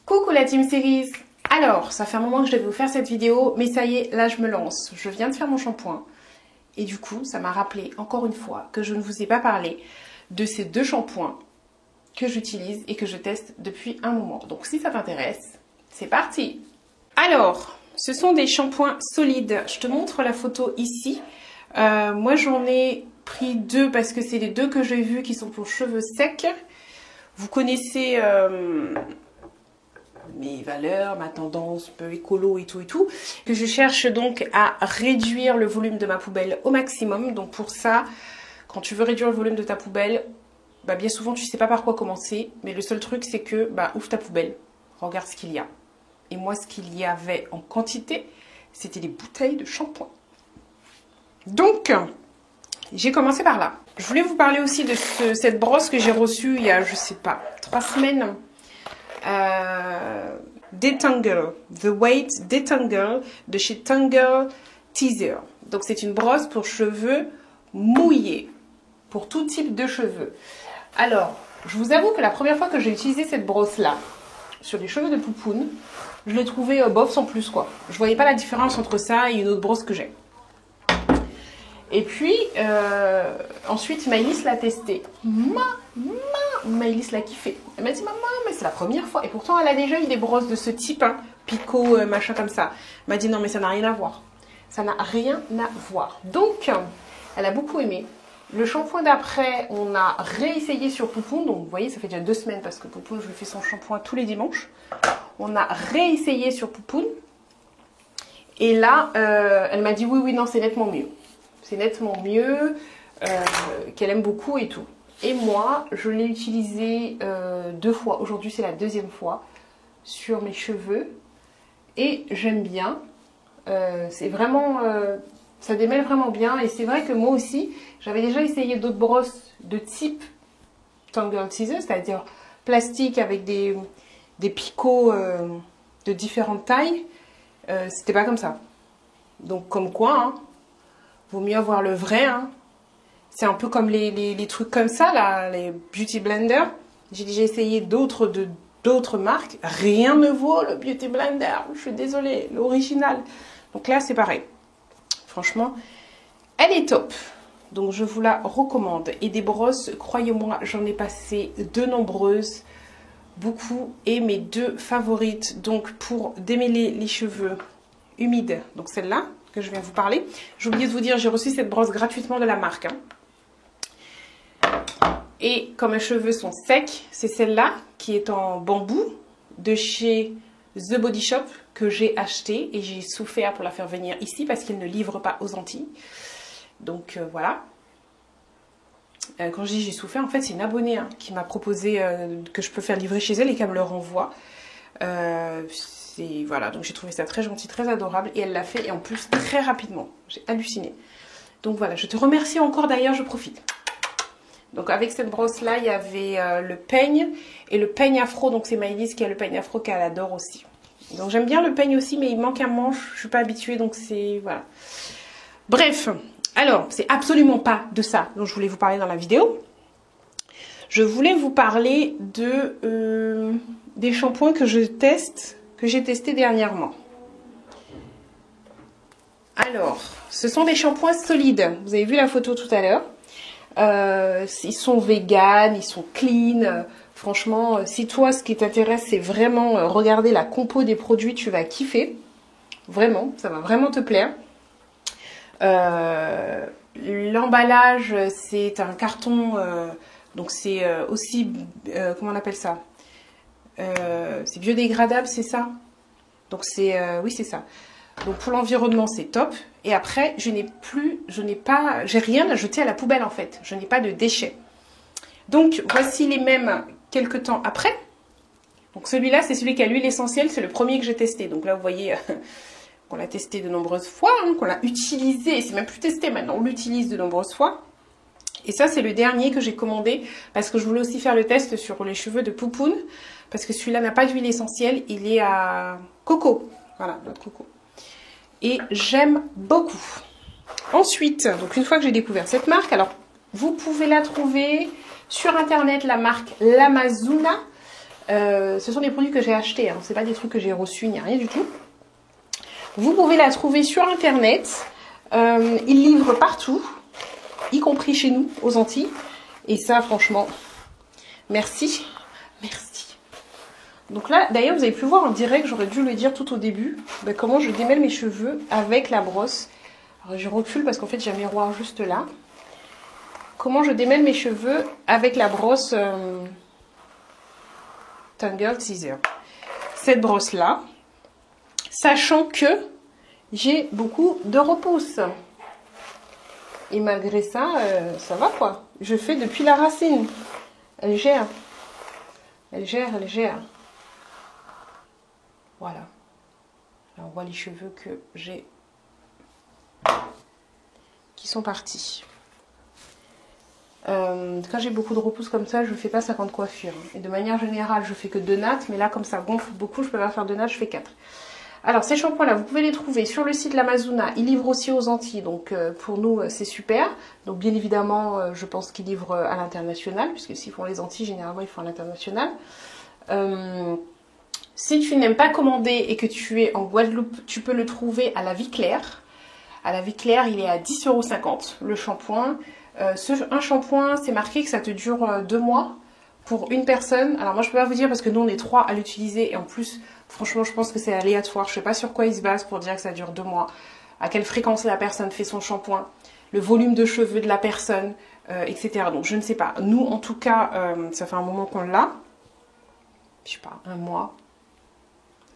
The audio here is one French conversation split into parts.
Coucou la Team Series. Alors, ça fait un moment que je devais vous faire cette vidéo, mais ça y est, là je me lance. Je viens de faire mon shampoing. Et du coup, ça m'a rappelé encore une fois que je ne vous ai pas parlé de ces deux shampoings que j'utilise et que je teste depuis un moment. Donc si ça t'intéresse, c'est parti. Alors, ce sont des shampoings solides. Je te montre la photo ici. Moi, j'en ai pris deux parce que c'est les deux que j'ai vus qui sont pour cheveux secs. Vous connaissez mes valeurs, ma tendance un peu écolo et tout. Que je cherche donc à réduire le volume de ma poubelle au maximum. Donc pour ça, quand tu veux réduire le volume de ta poubelle, bah bien souvent tu sais pas par quoi commencer. Mais le seul truc c'est que ouvre ta poubelle, regarde ce qu'il y a. Et moi ce qu'il y avait en quantité, c'était des bouteilles de shampoing. Donc j'ai commencé par là. Je voulais vous parler aussi de cette brosse que j'ai reçue il y a, je sais pas, 3 semaines. Detangle, The Weight Detangle de chez Tangle Teezer. Donc c'est une brosse pour cheveux mouillés, pour tout type de cheveux. Alors, je vous avoue que la première fois que j'ai utilisé cette brosse-là, sur les cheveux de poupoune, je l'ai trouvée bof sans plus quoi. Je voyais pas la différence entre ça et une autre brosse que j'ai. Et puis, ensuite, Maëlys l'a testé. Maëlys l'a kiffé. Elle m'a dit, maman, mais c'est la première fois. Et pourtant, elle a déjà eu des brosses de ce type, hein, picot, machin comme ça. Elle m'a dit, non, mais ça n'a rien à voir. Ça n'a rien à voir. Donc, elle a beaucoup aimé. Le shampoing d'après, on a réessayé sur Poupoune. Donc, vous voyez, ça fait déjà 2 semaines parce que Poupoune, je lui fais son shampoing tous les dimanches. On a réessayé sur Poupoune. Et là, elle m'a dit, oui, non, c'est nettement mieux. C'est nettement mieux, qu'elle aime beaucoup et tout. Et moi, je l'ai utilisé 2 fois. Aujourd'hui, c'est la 2e fois sur mes cheveux. Et j'aime bien. C'est vraiment... ça démêle vraiment bien. Et c'est vrai que moi aussi, j'avais déjà essayé d'autres brosses de type Tangle Teezer, c'est-à-dire plastique avec des picots de différentes tailles. C'était pas comme ça. Donc, comme quoi... hein, vaut mieux avoir le vrai, hein. C'est un peu comme les trucs comme ça, là, les Beauty Blender. J'ai déjà essayé d'autres marques. Rien ne vaut le Beauty Blender. Je suis désolée, l'original. Donc là, c'est pareil. Franchement, elle est top. Donc, je vous la recommande. Et des brosses, croyez-moi, j'en ai passé de nombreuses. Beaucoup. Et mes 2 favorites, donc, pour démêler les cheveux humides. Donc, celle-là que je viens vous parler. J'ai oublié de vous dire, j'ai reçu cette brosse gratuitement de la marque. Hein. Et comme mes cheveux sont secs, c'est celle-là qui est en bambou de chez The Body Shop que j'ai acheté et j'ai souffert pour la faire venir ici parce qu'ils ne livrent pas aux Antilles. Donc voilà. Quand je dis j'ai souffert, en fait c'est une abonnée hein, qui m'a proposé que je peux faire livrer chez elle et qu'elle me le renvoie. Voilà, donc j'ai trouvé ça très gentil, très adorable et elle l'a fait et en plus très rapidement. J'ai halluciné. Donc voilà, je te remercie encore d'ailleurs, je profite. Donc avec cette brosse là, il y avait le peigne et le peigne afro. Donc c'est Maëlys qui a le peigne afro qu'elle adore aussi. Donc j'aime bien le peigne aussi, mais il manque un manche. Je suis pas habituée, donc c'est voilà. Bref, alors c'est absolument pas de ça dont je voulais vous parler dans la vidéo. Je voulais vous parler de des shampoings que je teste. Que j'ai testé dernièrement. Alors, ce sont des shampoings solides. Vous avez vu la photo tout à l'heure. Ils sont vegan, ils sont clean. Franchement, si toi, ce qui t'intéresse, c'est vraiment regarder la compo des produits, tu vas kiffer. Vraiment, ça va vraiment te plaire. L'emballage, c'est un carton. Donc, c'est aussi... comment on appelle ça ? C'est biodégradable, c'est ça? Donc c'est oui c'est ça. Donc pour l'environnement c'est top. Et après j'ai rien à jeter à la poubelle en fait. Je n'ai pas de déchets. Donc voici les mêmes quelques temps après. Donc celui-là c'est celui qui a l'huile essentielle, c'est le premier que j'ai testé. Donc là vous voyez qu'on l'a testé de nombreuses fois, hein, qu'on l'a utilisé. Et c'est même plus testé maintenant, on l'utilise de nombreuses fois. Et ça c'est le dernier que j'ai commandé parce que je voulais aussi faire le test sur les cheveux de poupoune. Parce que celui-là n'a pas d'huile essentielle, il est à coco. Voilà, notre coco. Et j'aime beaucoup. Ensuite, donc une fois que j'ai découvert cette marque, alors vous pouvez la trouver Sur internet, la marque Lamazuna. Ce sont des produits que j'ai achetés, hein. C'est pas des trucs que j'ai reçus, ni rien du tout. Vous pouvez la trouver sur internet. Ils livrent partout, y compris chez nous, aux Antilles. Et ça, franchement, merci. Merci. Donc là, d'ailleurs, vous avez pu voir en direct, j'aurais dû le dire tout au début, comment je démêle mes cheveux avec la brosse. Alors, je recule parce qu'en fait, j'ai un miroir juste là. Comment je démêle mes cheveux avec la brosse Tangle Teaser. Cette brosse-là, sachant que j'ai beaucoup de repousse. Et malgré ça, ça va quoi. Je fais depuis la racine. Elle gère. Elle gère, elle gère. Voilà. Là, on voit les cheveux que j'ai qui sont partis. Quand j'ai beaucoup de repousse comme ça, je ne fais pas 50 coiffures. Et de manière générale, je fais que 2 nattes. Mais là, comme ça gonfle beaucoup, je ne peux pas faire 2 nattes, je fais 4. Alors, ces shampoings-là, vous pouvez les trouver sur le site Lamazuna. Ils livrent aussi aux Antilles. Donc, pour nous, c'est super. Donc, bien évidemment, je pense qu'ils livrent à l'international. Puisque s'ils font les Antilles, généralement, ils font à l'international. Si tu n'aimes pas commander et que tu es en Guadeloupe, tu peux le trouver à la Vie Claire. À la Vie Claire, il est à 10,50 € le shampoing. Un shampoing, c'est marqué que ça te dure 2 mois pour une personne. Alors moi, je peux pas vous dire parce que nous, on est 3 à l'utiliser. Et en plus, franchement, je pense que c'est aléatoire. Je sais pas sur quoi ils se basent pour dire que ça dure 2 mois. À quelle fréquence la personne fait son shampoing. Le volume de cheveux de la personne, etc. Donc, je ne sais pas. Nous, en tout cas, ça fait un moment qu'on l'a. Je sais pas, 1 mois.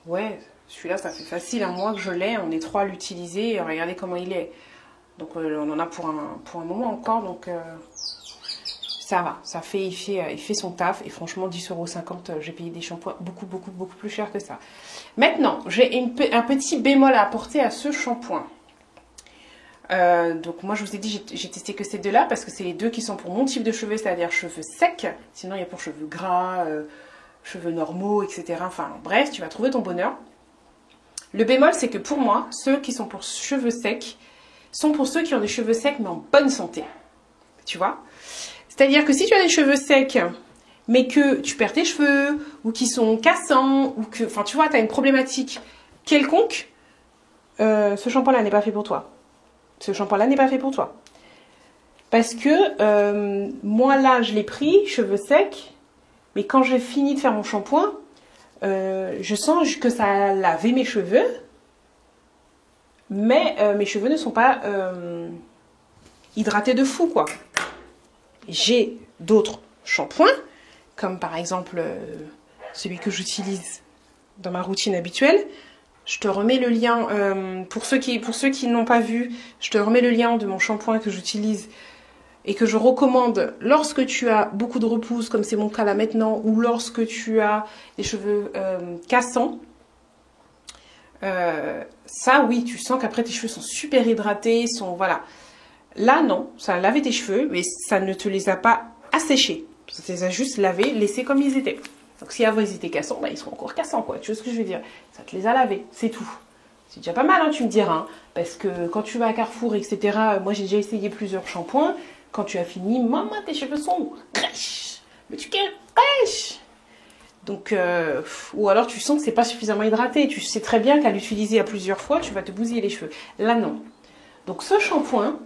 Ouais, celui-là, ça fait facile 1 mois que je l'ai. On est 3 à l'utiliser. Regardez comment il est. Donc on en a pour un moment encore, donc ça va, il fait son taf. Et franchement 10,50 €, j'ai payé des shampoings beaucoup plus cher que ça. Maintenant, j'ai un petit bémol à apporter à ce shampoing. Donc moi je vous ai dit, j'ai testé que ces deux-là, parce que c'est les deux qui sont pour mon type de cheveux, c'est-à-dire cheveux secs. Sinon il y a pour cheveux gras, cheveux normaux, etc. Enfin bref, tu vas trouver ton bonheur. Le bémol, c'est que pour moi, ceux qui sont pour cheveux secs, sont pour ceux qui ont des cheveux secs mais en bonne santé. Tu vois? C'est-à-dire que si tu as des cheveux secs mais que tu perds tes cheveux ou qui sont cassants ou que, enfin tu vois, tu as une problématique quelconque, ce shampoing-là n'est pas fait pour toi. Ce shampoing-là n'est pas fait pour toi. Parce que moi là, je l'ai pris, cheveux secs, mais quand j'ai fini de faire mon shampoing, je sens que ça a lavé mes cheveux. Mais mes cheveux ne sont pas hydratés de fou, quoi. J'ai d'autres shampoings, comme par exemple celui que j'utilise dans ma routine habituelle. Je te remets le lien, pour ceux qui n'ont pas vu, je te remets le lien de mon shampoing que j'utilise et que je recommande lorsque tu as beaucoup de repousse, comme c'est mon cas là maintenant, ou lorsque tu as des cheveux cassants. Ça oui, tu sens qu'après tes cheveux sont super hydratés, voilà. Là non, ça a lavé tes cheveux, mais ça ne te les a pas asséchés. Ça te les a juste lavés, laissés comme ils étaient. Donc si avant ils étaient cassants, bah, ils sont encore cassants quoi. Tu vois ce que je veux dire? Ça te les a lavés, c'est tout. C'est déjà pas mal, hein, tu me diras. Hein, parce que quand tu vas à Carrefour, etc., moi j'ai déjà essayé plusieurs shampoings. Quand tu as fini, maman, tes cheveux sont crèches. Mais tu crèches. Donc, ou alors tu sens que c'est pas suffisamment hydraté. Tu sais très bien qu'à l'utiliser à plusieurs fois, tu vas te bousiller les cheveux. Là, non. Donc, ce shampoing,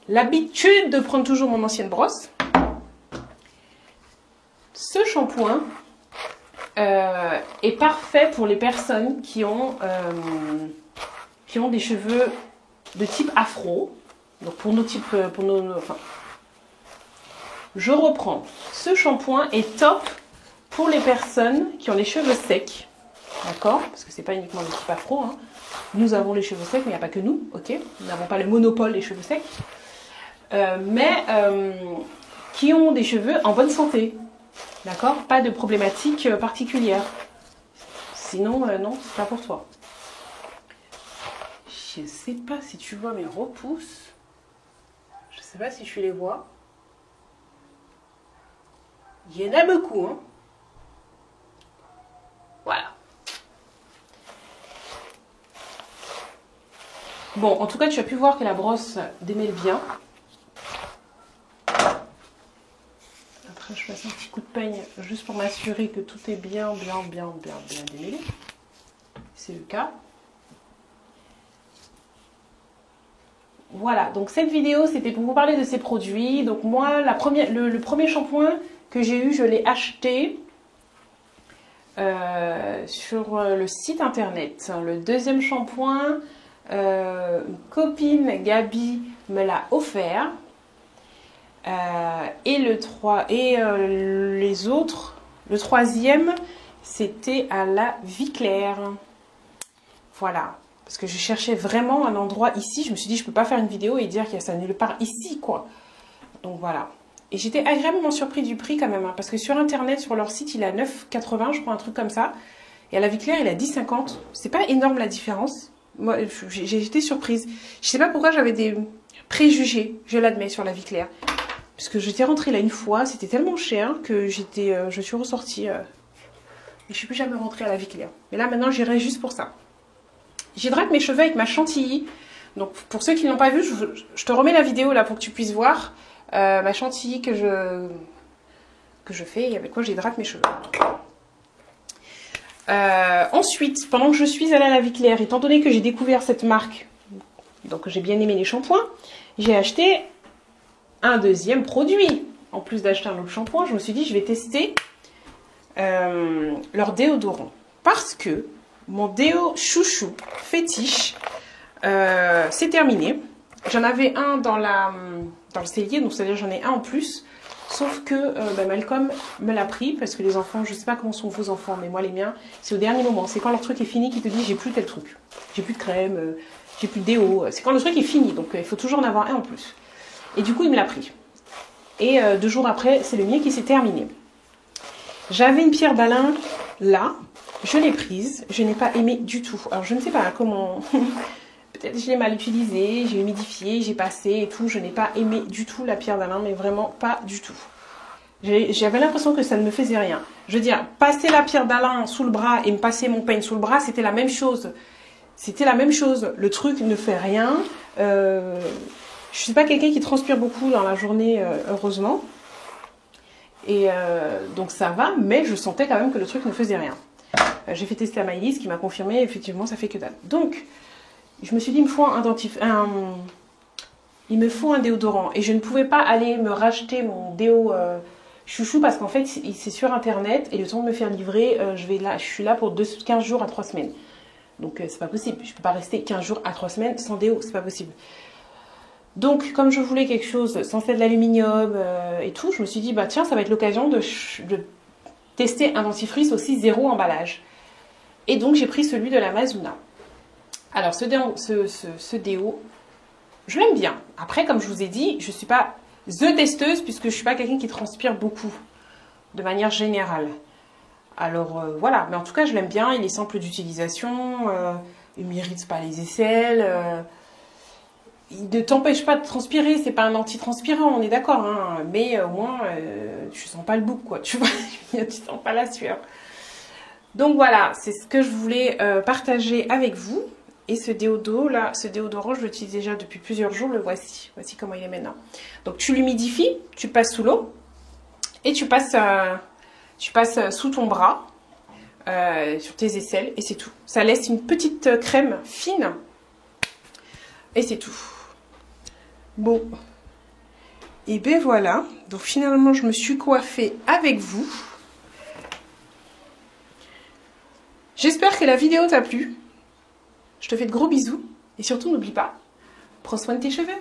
l'habitude de prendre toujours mon ancienne brosse. Ce shampoing est parfait pour les personnes qui ont des cheveux de type afro. Donc, pour nos types, enfin, je reprends. Ce shampoing est top pour les personnes qui ont les cheveux secs, d'accord? Parce que c'est pas uniquement le type afro, hein. Nous avons les cheveux secs, mais il n'y a pas que nous, ok? Nous n'avons pas le monopole des cheveux secs. Qui ont des cheveux en bonne santé, d'accord? Pas de problématique particulière. Sinon, non, c'est pas pour toi. Je sais pas si tu vois mes repousses. Je sais pas si tu les vois. Il y en a beaucoup, hein? Voilà. Bon, en tout cas, tu as pu voir que la brosse démêle bien. Après, je passe un petit coup de peigne juste pour m'assurer que tout est bien démêlé. C'est le cas. Voilà, donc cette vidéo, c'était pour vous parler de ces produits. Donc moi, le premier shampoing que j'ai eu, je l'ai acheté sur le site internet. Le deuxième shampoing, une copine, Gabi, me l'a offert. Et les autres, le troisième, c'était à la Vie Claire. Voilà. Parce que je cherchais vraiment un endroit ici. Je me suis dit, je peux pas faire une vidéo et dire qu'il y a ça nulle part ici, quoi. Donc voilà. Et j'étais agréablement surpris du prix quand même. Hein, parce que sur internet, sur leur site, il est à 9,80, je crois, un truc comme ça. Et à la Vie Claire, il est à 10,50. C'est pas énorme la différence. Moi, j'ai été surprise. Je sais pas pourquoi j'avais des préjugés, je l'admets, sur la Vie Claire. Parce que j'étais rentrée là une fois, c'était tellement cher que je suis ressortie. Et je suis plus jamais rentrée à la Vie Claire. Mais là, maintenant, j'irai juste pour ça. J'hydrate mes cheveux avec ma chantilly. Donc, pour ceux qui ne l'ont pas vu, je te remets la vidéo là pour que tu puisses voir ma chantilly que je fais et avec quoi j'hydrate mes cheveux. Ensuite, pendant que je suis allée à la Vie Claire, étant donné que j'ai découvert cette marque, donc j'ai bien aimé les shampoings, j'ai acheté un deuxième produit. En plus d'acheter un autre shampoing, je me suis dit je vais tester leur déodorant. Parce que mon déo chouchou fétiche, c'est terminé. J'en avais un dans le cellier, donc c'est-à-dire j'en ai un en plus. Sauf que Malcolm me l'a pris parce que les enfants, je sais pas comment sont vos enfants, mais moi les miens, c'est au dernier moment. C'est quand leur truc est fini qu'ils te disent j'ai plus tel truc. J'ai plus de crème, j'ai plus de déo. C'est quand le truc est fini, donc il faut toujours en avoir un en plus. Et du coup, il me l'a pris. Et 2 jours après, c'est le mien qui s'est terminé. J'avais une pierre d'Alain là. Je l'ai prise. Je n'ai pas aimé du tout. Alors, je ne sais pas comment... Peut-être je l'ai mal utilisée. J'ai humidifié, j'ai passé et tout. Je n'ai pas aimé du tout la pierre d'Alain, mais vraiment pas du tout. J'avais l'impression que ça ne me faisait rien. Je veux dire, passer la pierre d'Alain sous le bras et me passer mon peigne sous le bras, c'était la même chose. C'était la même chose. Le truc ne fait rien. Je suis pas quelqu'un qui transpire beaucoup dans la journée, heureusement. Et donc ça va, mais je sentais quand même que le truc ne faisait rien. J'ai fait tester à Maëlys qui m'a confirmé, effectivement, ça fait que dalle. Donc, je me suis dit, il me faut un déodorant. Et je ne pouvais pas aller me racheter mon déo chouchou parce qu'en fait, c'est sur Internet et le temps de me faire livrer, je suis là pour 15 jours à 3 semaines. Donc, c'est pas possible. Je peux pas rester 15 jours à 3 semaines sans déo, c'est pas possible. Donc, comme je voulais quelque chose sans faire de l'aluminium et tout, je me suis dit, bah tiens, ça va être l'occasion de tester un dentifrice aussi 0 emballage. Et donc, j'ai pris celui de la Mazuna. Alors, ce déo, je l'aime bien. Après, comme je vous ai dit, je ne suis pas the testeuse puisque je ne suis pas quelqu'un qui transpire beaucoup, de manière générale. Alors, voilà. Mais en tout cas, je l'aime bien. Il est simple d'utilisation. Il ne m'irrite pas les aisselles. Il ne t'empêche pas de transpirer, c'est pas un anti-transpirant, on est d'accord, hein, mais au moins, tu sens pas le bouc, quoi, tu vois, tu sens pas la sueur. Donc voilà, c'est ce que je voulais partager avec vous. Et ce déodorant, je l'utilise déjà depuis plusieurs jours, le voici. Voici comment il est maintenant. Donc tu l'humidifies, tu passes sous l'eau, et tu passes sous ton bras, sur tes aisselles, et c'est tout. Ça laisse une petite crème fine, et c'est tout. Bon, et ben voilà, donc finalement je me suis coiffée avec vous. J'espère que la vidéo t'a plu. Je te fais de gros bisous et surtout n'oublie pas, prends soin de tes cheveux.